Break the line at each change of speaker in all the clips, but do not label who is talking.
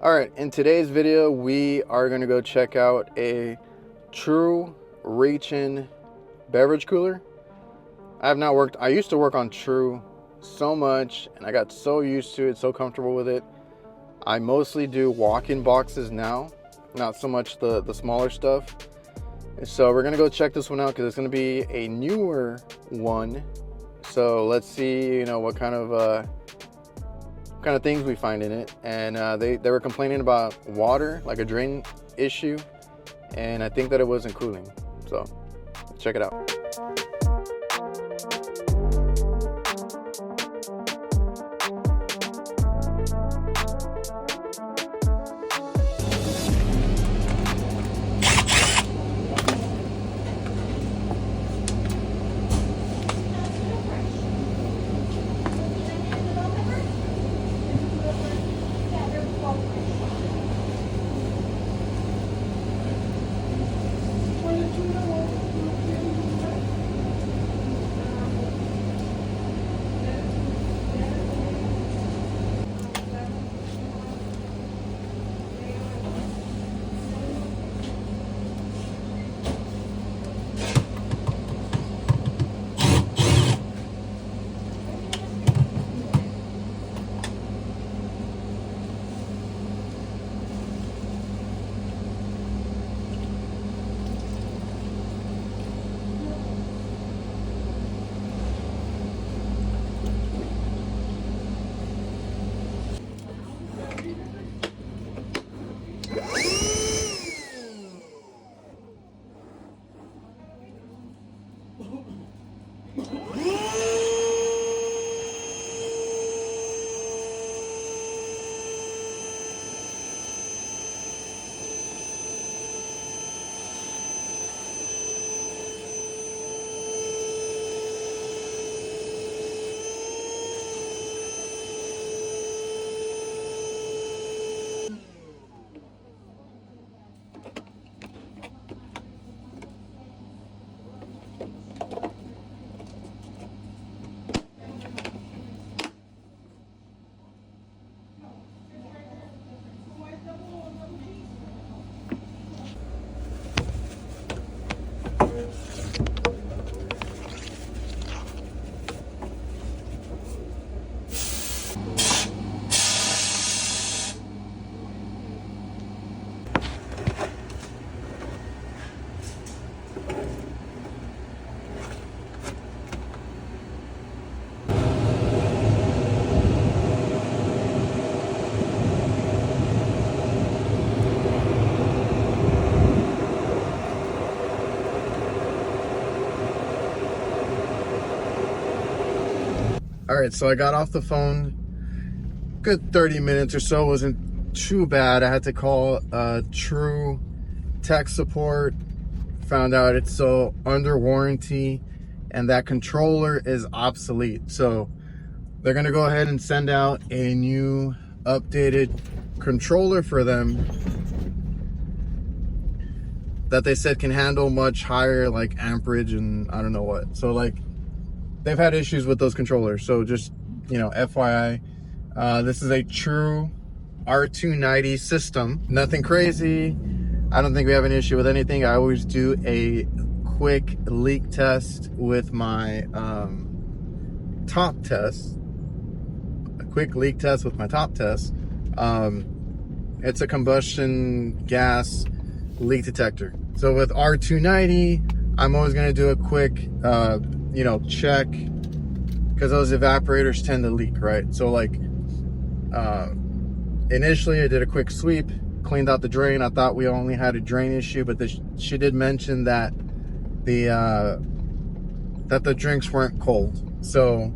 Alright, in today's video, we are going to go check out a true reach-in beverage cooler. I used to work on True so much, and I got so used to it, so comfortable with it. I mostly do walk-in boxes now, not so much the smaller stuff. So we're going to go check this one out because it's going to be a newer one. So let's see, what kind of things we find in it. And they were complaining about water, like a drain issue, and I think that it wasn't cooling. So let's check it out. All right, so I got off the phone, good 30 minutes or so, wasn't too bad. I had to call True tech support, found out it's so under warranty and that controller is obsolete. So they're gonna go ahead and send out a new updated controller for them that they said can handle much higher like amperage and I don't know what. So like, they've had issues with those controllers, so just, FYI. This is a True R290 system. Nothing crazy. I don't think we have an issue with anything. I always do a quick leak test with my top test. A quick leak test with my top test. It's a combustion gas leak detector. So with R290, I'm always going to do a quick check, because those evaporators tend to leak, right? So like initially I did a quick sweep, cleaned out the drain. I thought we only had a drain issue, but she did mention that the drinks weren't cold. So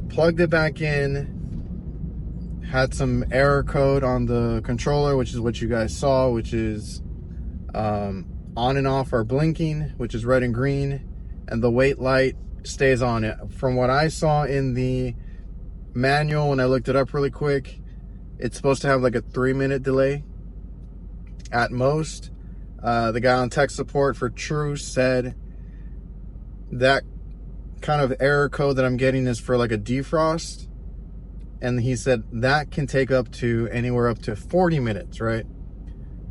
plugged it back in, had some error code on the controller, which is what you guys saw, which is on and off are blinking, which is red and green, and the wait light stays on it. From what I saw in the manual, when I looked it up really quick, it's supposed to have like a 3-minute delay at most. The guy on tech support for True said that kind of error code that I'm getting is for like a defrost. And he said that can take up to anywhere up to 40 minutes, right?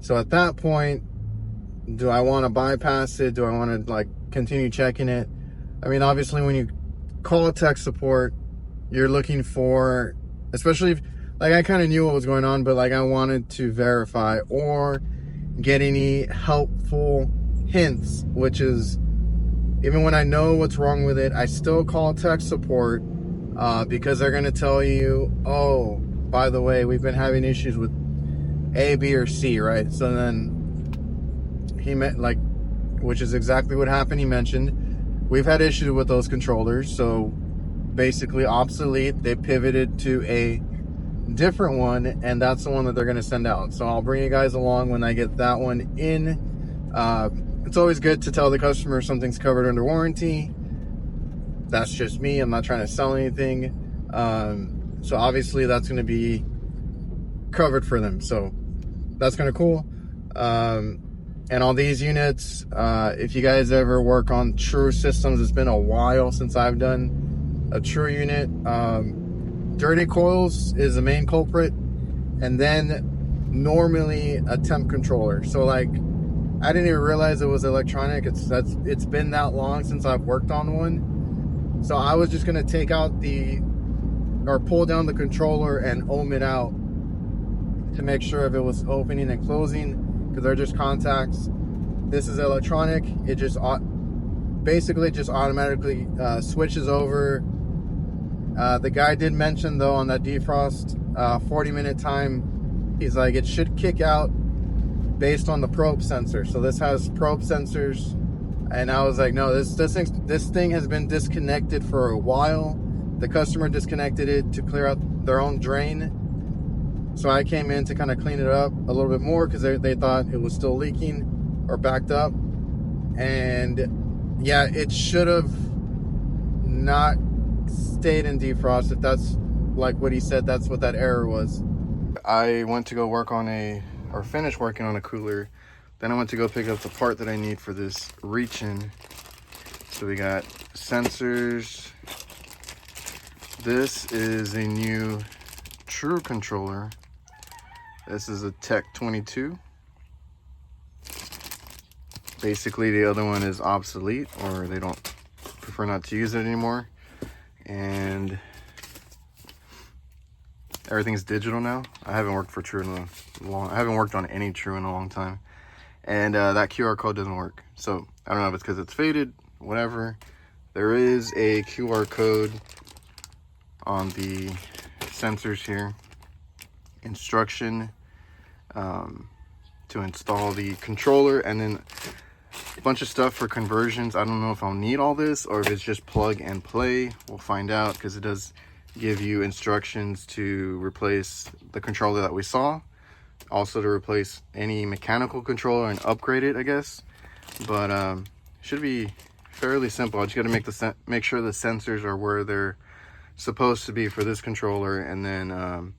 So at that point, do I want to bypass it? Do I want to like continue checking it? I mean, obviously when you call a tech support, you're looking for, especially if, like, I kind of knew what was going on, but like I wanted to verify or get any helpful hints, which is, even when I know what's wrong with it, I still call tech support because they're going to tell you, oh, by the way, we've been having issues with A, B, or C, right? So then he meant, like, which is exactly what happened. He mentioned we've had issues with those controllers, so basically obsolete. They pivoted to a different one, and that's the one that they're going to send out. So I'll bring you guys along when I get that one in. It's always good to tell the customer something's covered under warranty. That's just me. I'm not trying to sell anything. So obviously that's going to be covered for them. So that's kind of cool. And on these units, if you guys ever work on true systems, it's been a while since I've done a true unit. Dirty coils is the main culprit, and then normally a temp controller. So like, I didn't even realize it was electronic. It's been that long since I've worked on one. So I was just gonna take out or pull down the controller and ohm it out to make sure if it was opening and closing, because they're just contacts. This is electronic. It just basically just automatically switches over. The guy did mention though on that defrost 40-minute time, he's like, it should kick out based on the probe sensor. So this has probe sensors, and I was like, no, this thing has been disconnected for a while. The customer disconnected it to clear out their own drain. So I came in to kind of clean it up a little bit more because they thought it was still leaking or backed up. And yeah, it should have not stayed in defrost. If that's like what he said, that's what that error was. I went to go work on or finish working on a cooler. Then I went to go pick up the part that I need for this reach-in. So we got sensors. This is a new True controller. This is a Tech 22. Basically the other one is obsolete, or they don't prefer not to use it anymore. And everything's digital now. I haven't worked for True in I haven't worked on any True in a long time. And that QR code doesn't work. So I don't know if it's because it's faded, whatever. There is a QR code on the sensors here. Instruction to install the controller, and then a bunch of stuff for conversions. I don't know if I'll need all this or if it's just plug and play. We'll find out, because it does give you instructions to replace the controller that we saw, also to replace any mechanical controller and upgrade it, I guess. But should be fairly simple. I just got to make sure the sensors are where they're supposed to be for this controller, and then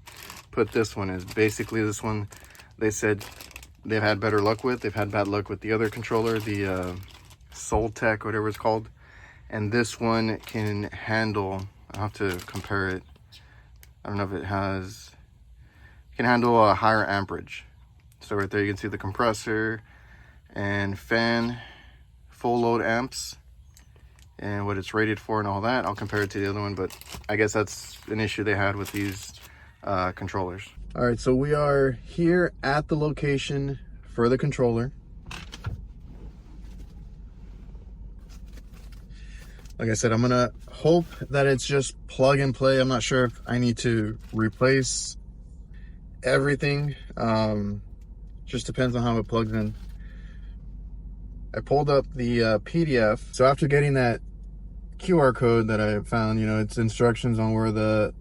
put this one as basically this one. They said they've had better luck with. They've had bad luck with the other controller, the Soltech, whatever it's called. And this one can handle, I'll have to compare it. I don't know if it can handle a higher amperage. So right there you can see the compressor and fan, full load amps, and what it's rated for and all that. I'll compare it to the other one, but I guess that's an issue they had with these controllers. All right, so we are here at the location for the controller. Like I said, I'm gonna hope that it's just plug and play. I'm not sure if I need to replace everything. Just depends on how it plugs in. I pulled up the PDF. So after getting that QR code that I found, it's instructions on where the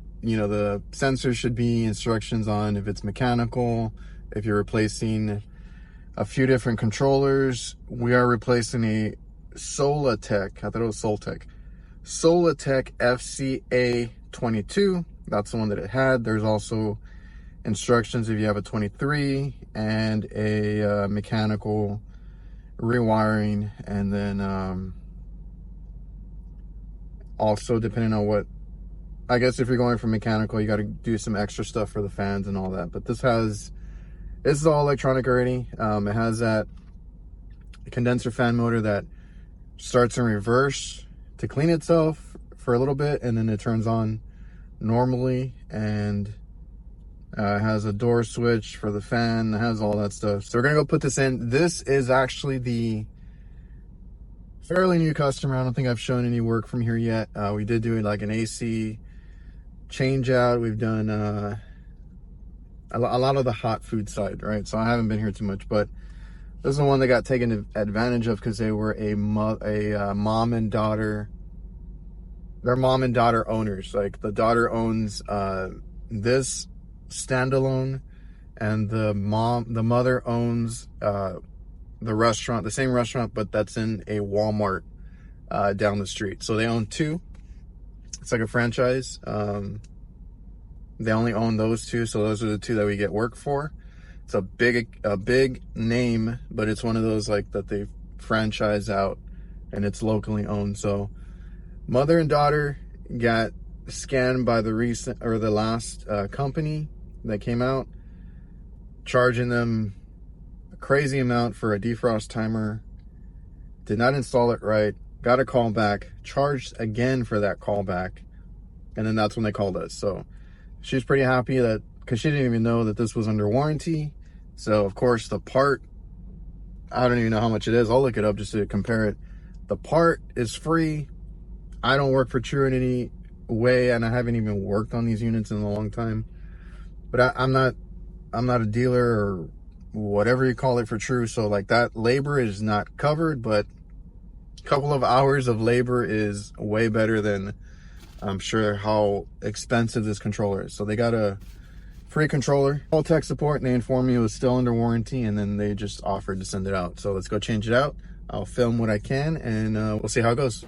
sensor should be, instructions on if it's mechanical, if you're replacing a few different controllers. We are replacing a Soltech, I thought it was Soltech. Soltech FCA22, that's the one that it had. There's also instructions if you have a 23 and a mechanical rewiring, and then also depending on what I guess if you're going for mechanical, you got to do some extra stuff for the fans and all that. But this is all electronic already. It has that condenser fan motor that starts in reverse to clean itself for a little bit, and then it turns on normally, and it has a door switch for the fan. It has all that stuff. So we're gonna go put this in. This is actually the fairly new customer. I don't think I've shown any work from here yet. We did do like an AC change out. We've done a lot of the hot food side, right? So I haven't been here too much, but this is the one that got taken advantage of because they were a mom and daughter. They're mom and daughter owners. Like the daughter owns this standalone, and the mother owns the restaurant, the same restaurant, but that's in a Walmart down the street. So they own two. It's like a franchise. They only own those two, so those are the two that we get work for. It's a big name, but it's one of those like that they franchise out, and it's locally owned. So mother and daughter got scanned by the last company that came out, charging them a crazy amount for a defrost timer. Did not install it right. Got a call back, charged again for that call back, and then that's when they called us. So she was pretty happy that, because she didn't even know that this was under warranty. So of course the part, I don't even know how much it is. I'll look it up just to compare it. The part is free. I don't work for True in any way, and I haven't even worked on these units in a long time. But I'm not a dealer or whatever you call it for True. So like that labor is not covered, but a couple of hours of labor is way better than I'm sure how expensive this controller is. So they got a free controller, all tech support, and they informed me it was still under warranty, and then they just offered to send it out. So let's go change it out. I'll film what I can, and we'll see how it goes.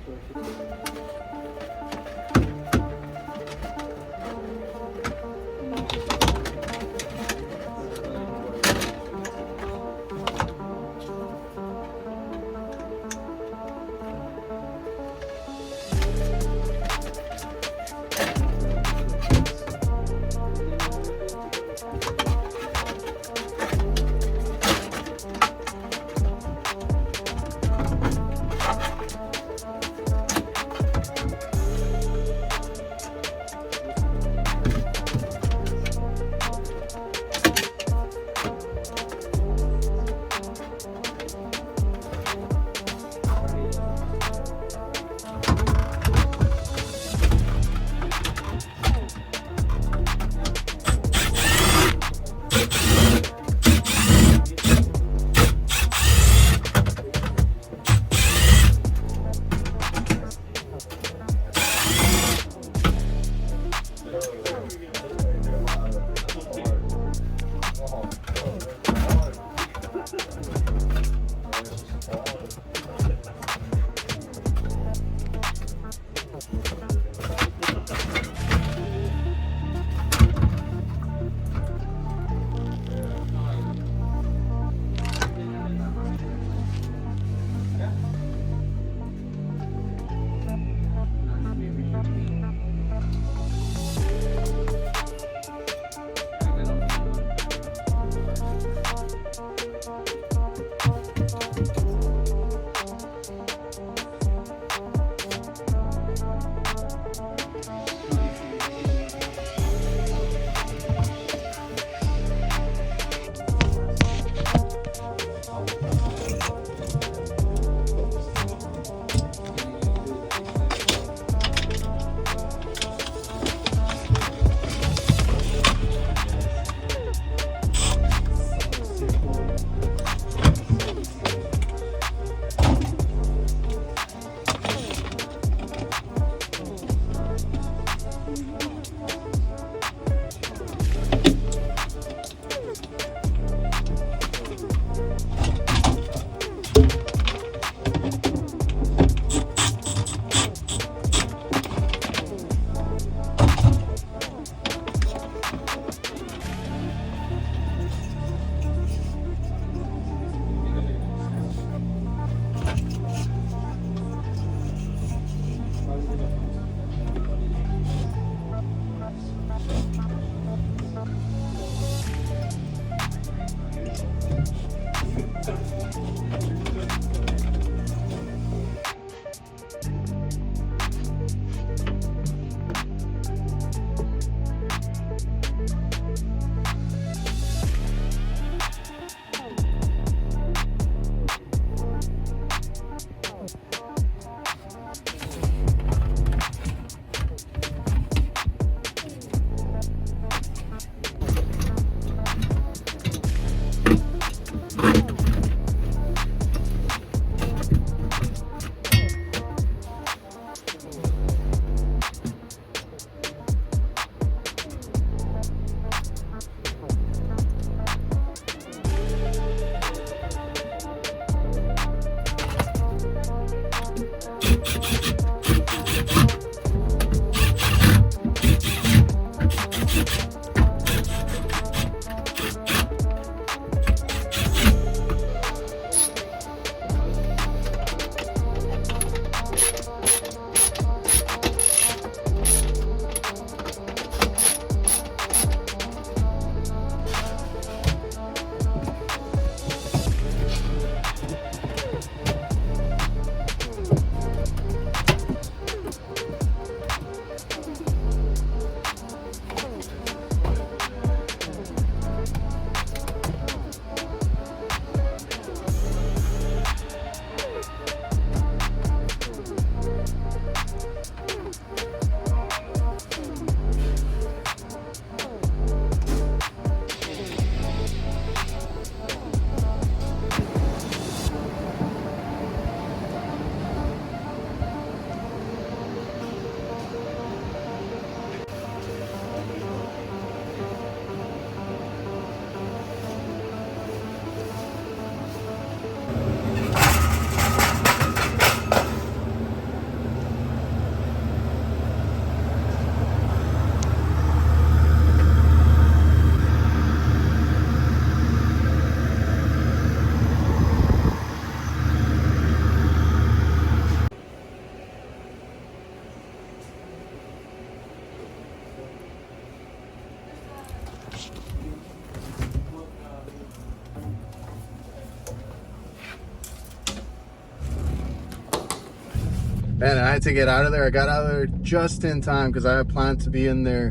Man, I had to get out of there. I got out of there just in time because I had planned to be in there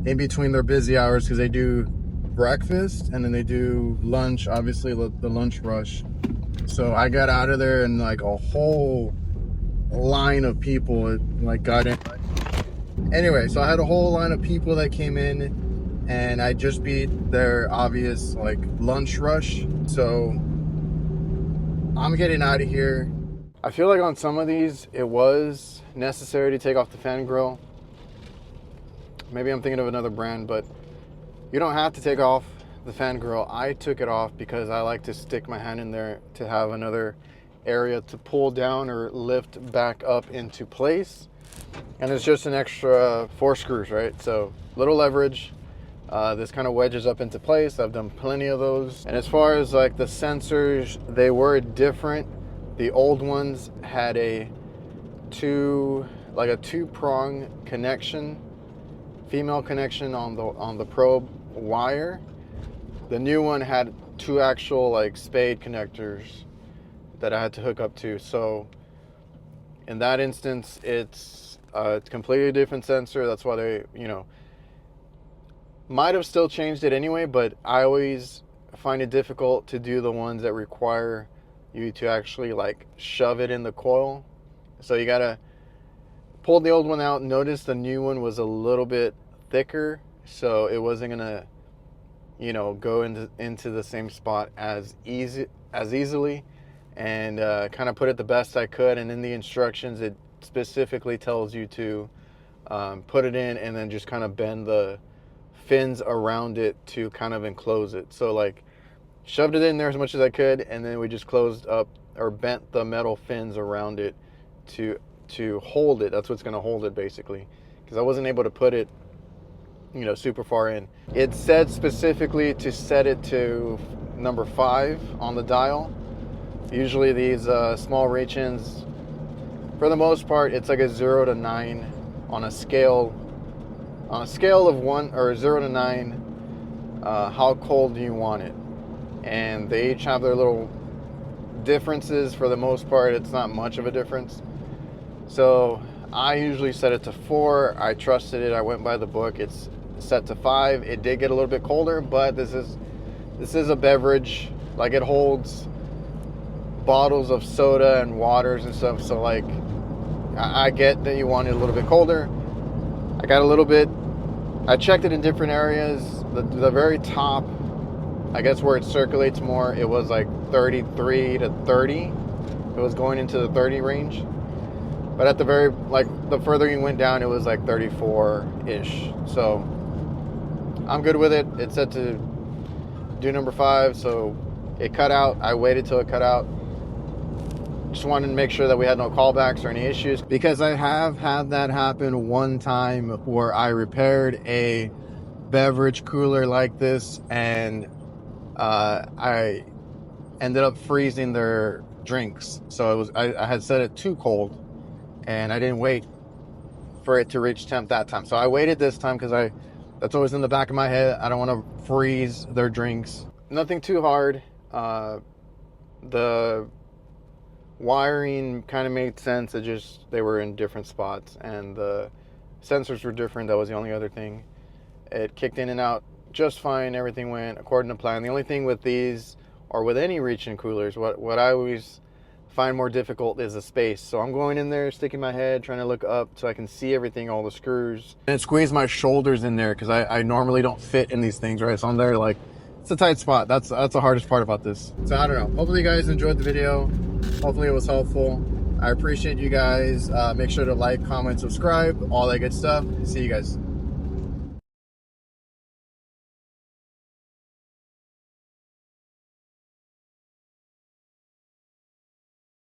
in between their busy hours, because they do breakfast and then they do lunch, obviously the lunch rush. So I got out of there and like a whole line of people like got in. Anyway, so I had a whole line of people that came in, and I just beat their obvious like lunch rush. So I'm getting out of here. I feel like on some of these it was necessary to take off the fan grill. Maybe I'm thinking of another brand, but you don't have to take off the fan grill. I took it off because I like to stick my hand in there to have another area to pull down or lift back up into place. And it's just an extra 4 screws, right? So little leverage. This kind of wedges up into place. I've done plenty of those. And as far as like the sensors, they were different. The old ones had a two-prong connection, female connection on the probe wire. The new one had 2 actual like spade connectors that I had to hook up to. So in that instance, it's a completely different sensor. That's why they, might have still changed it anyway, but I always find it difficult to do the ones that require you to actually like shove it in the coil. So you gotta pull the old one out. Notice the new one was a little bit thicker, so it wasn't gonna go into the same spot as easily, and kind of put it the best I could. And in the instructions it specifically tells you to put it in and then just kind of bend the fins around it to kind of enclose it. So like shoved it in there as much as I could, and then we just closed up or bent the metal fins around it to hold it. That's what's going to hold it basically, because I wasn't able to put it super far in. It said specifically to set it to number 5 on the dial. Usually these small reach-ins, for the most part, it's like a 0 to 9 on a scale of 1 or 0 to 9. How cold do you want it? And they each have their little differences. For the most part, it's not much of a difference. So I usually set it to 4. I trusted it. I went by the book. It's set to 5. It did get a little bit colder, but this is a beverage. Like, it holds bottles of soda and waters and stuff. So like, I get that you want it a little bit colder. I got a little bit. I checked it in different areas. The very top, I guess where it circulates more, it was like 33 to 30. It was going into the 30 range. But at the the further you went down, it was like 34-ish. So I'm good with it. It's set to do number 5. So it cut out. I waited till it cut out. Just wanted to make sure that we had no callbacks or any issues, because I have had that happen one time where I repaired a beverage cooler like this, and I ended up freezing their drinks. So I had set it too cold, and I didn't wait for it to reach temp that time. So I waited this time because that's always in the back of my head. I don't want to freeze their drinks. Nothing too hard. The wiring kind of made sense. It just, they were in different spots, and the sensors were different. That was the only other thing. It kicked in and out just fine. Everything went according to plan. The only thing with these, or with any reach-in coolers, what I always find more difficult is the space. So I'm going in there, sticking my head, trying to look up so I can see everything, all the screws, and squeeze my shoulders in there because I normally don't fit in these things, right? So I'm there like, it's a tight spot. That's the hardest part about this. So I don't know. Hopefully you guys enjoyed the video. Hopefully it was helpful. I appreciate you guys. Make sure to like, comment, subscribe, all that good stuff. See you guys.